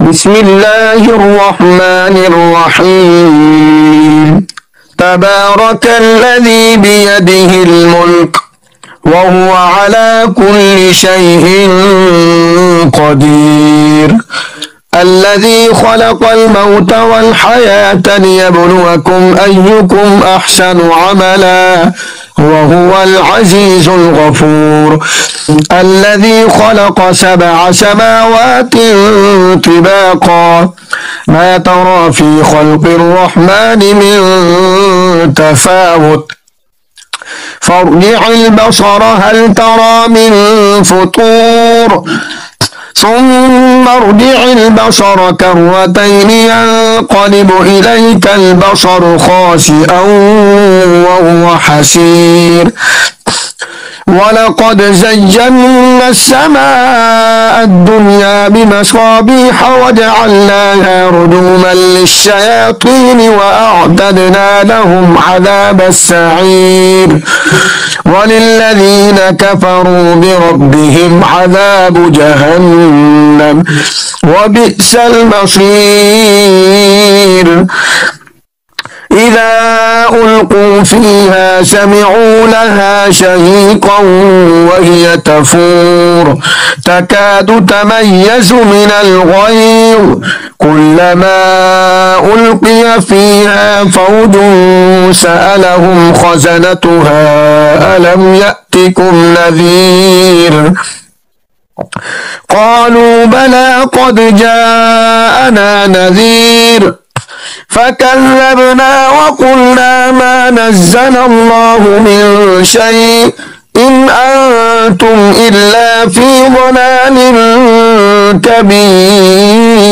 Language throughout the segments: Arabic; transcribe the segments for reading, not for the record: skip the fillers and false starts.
بسم الله الرحمن الرحيم. تبارك الذي بيده الملك وهو على كل شيء قدير. الذي خلق الموت والحياة ليبلوكم أيكم أحسن عملا وهو العزيز الغفور. الذي خلق 7 سماوات طباقا ما ترى في خلق الرحمن من تفاوت فارجع البصر هل ترى من فطور ثم ارجع البصر كرتين ينقلب إليك البصر خاسئا وهو حسير. ولقد زينا السماء الدنيا بمصابيح وجعلناها رجوما للشياطين وأعتدنا لهم عذاب السعير. وللذين كفروا بربهم عذاب جهنم وبئس المصير. إذا ألقوا فيها سمعوا لها شهيقا وهي تفور تكاد تميز من الغيظ كلما ألقي فيها فوج سألهم خزنتها ألم يأتكم نذير قالوا بلى قد جاءنا نذير فكذبنا وقلنا ما نزل الله من شيء إن أنتم إلا في ضلال كبير.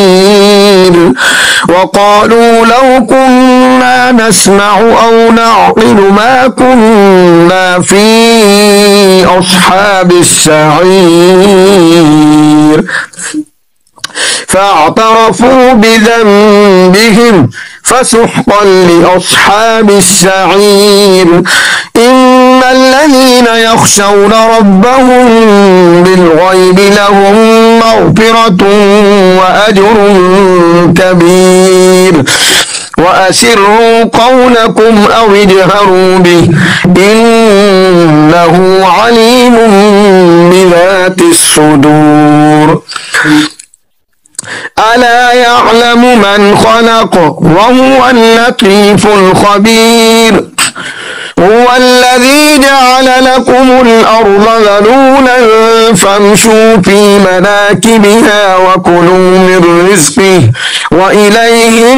وقالوا لو كنا نسمع أو نعقل ما كنا في أصحاب السعير فاعترفوا بذنبهم فسحقا لأصحاب السعير. إن الذين يخشون ربهم بالغيب لهم مغفرة وأجر كبير. وأسروا قولكم أو اجهروا به إنه عليم بذات الصدور. ألا يعلم من خلق وهو اللطيف الخبير. هو الذي جعل لكم الأرض ذلولا فامشوا في مناكبها وكلوا من رزقه وإليه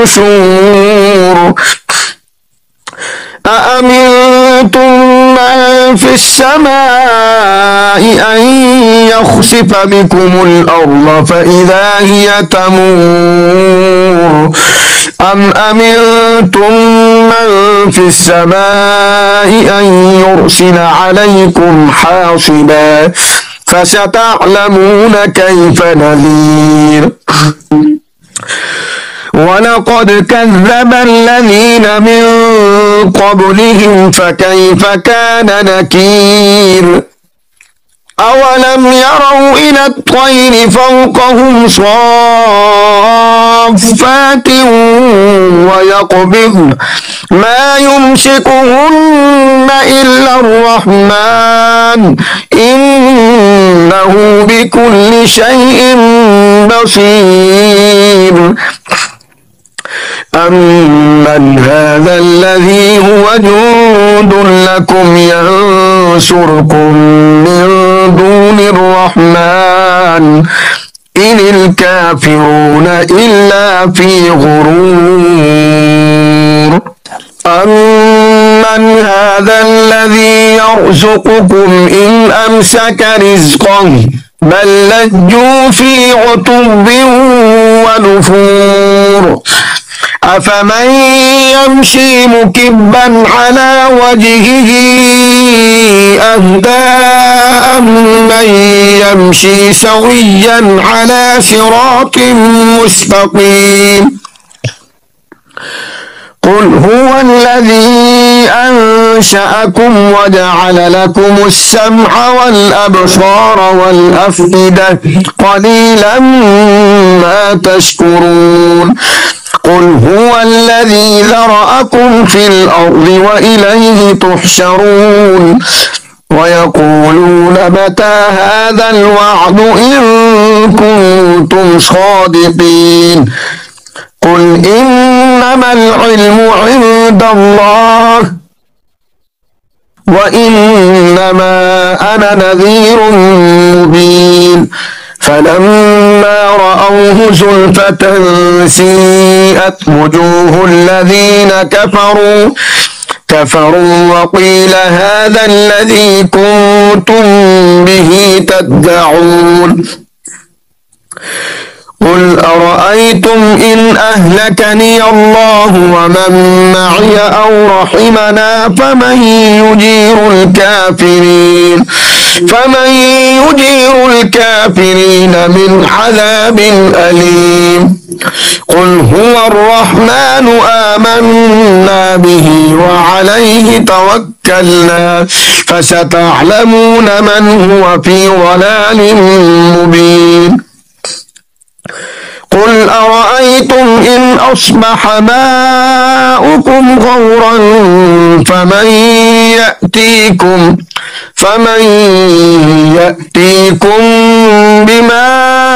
النشور. أأمنتم من في السماء أن يخسف بكم الأرض فإذا هي تمور أم أمنتم من في السماء أن يرسل عليكم حاصبا فستعلمون كيف نذير. ولقد كذب الذين من قبلهم فكيف كان نكير. أولم يروا إلى الطير فوقهم صافات ويقبضن ما يمسكهن إلا الرحمن إنه بكل شيء بصير. أمن هذا الذي هو جند لكم ينصركم من دون الرحمن إن الكافرون إلا في غرور. أمن هذا الذي يرزقكم إن أمسك رزقه بل لجوا في عتب ونفور. أفمن يمشي مكبا على وجهه أهدى أمن يمشي سويا على صراط مستقيم. قل هو الذي أنشأكم وجعل لكم السمع والأبصار والأفئدة قليلا عما تشكرون قل هو الذي ذرأكم في الأرض وإليه تحشرون ويقولون متى هذا الوعد إن كنتم صادقين قل إنما العلم عند الله وإنما أنا نذير مبين فلما رأوه زلفة سيئت وجوه الذين كفروا وقيل هذا الذي كنتم به تدعون قل أرأيتم إن أهلكني الله ومن معي أو رحمنا فمن يجير الكافرين من عذاب أليم قل هو الرحمن آمنا به وعليه توكلنا فستعلمون من هو في ضلال مبين قل أرأيتم إن أصبح ماؤكم غورا فمن يأتيكم بماء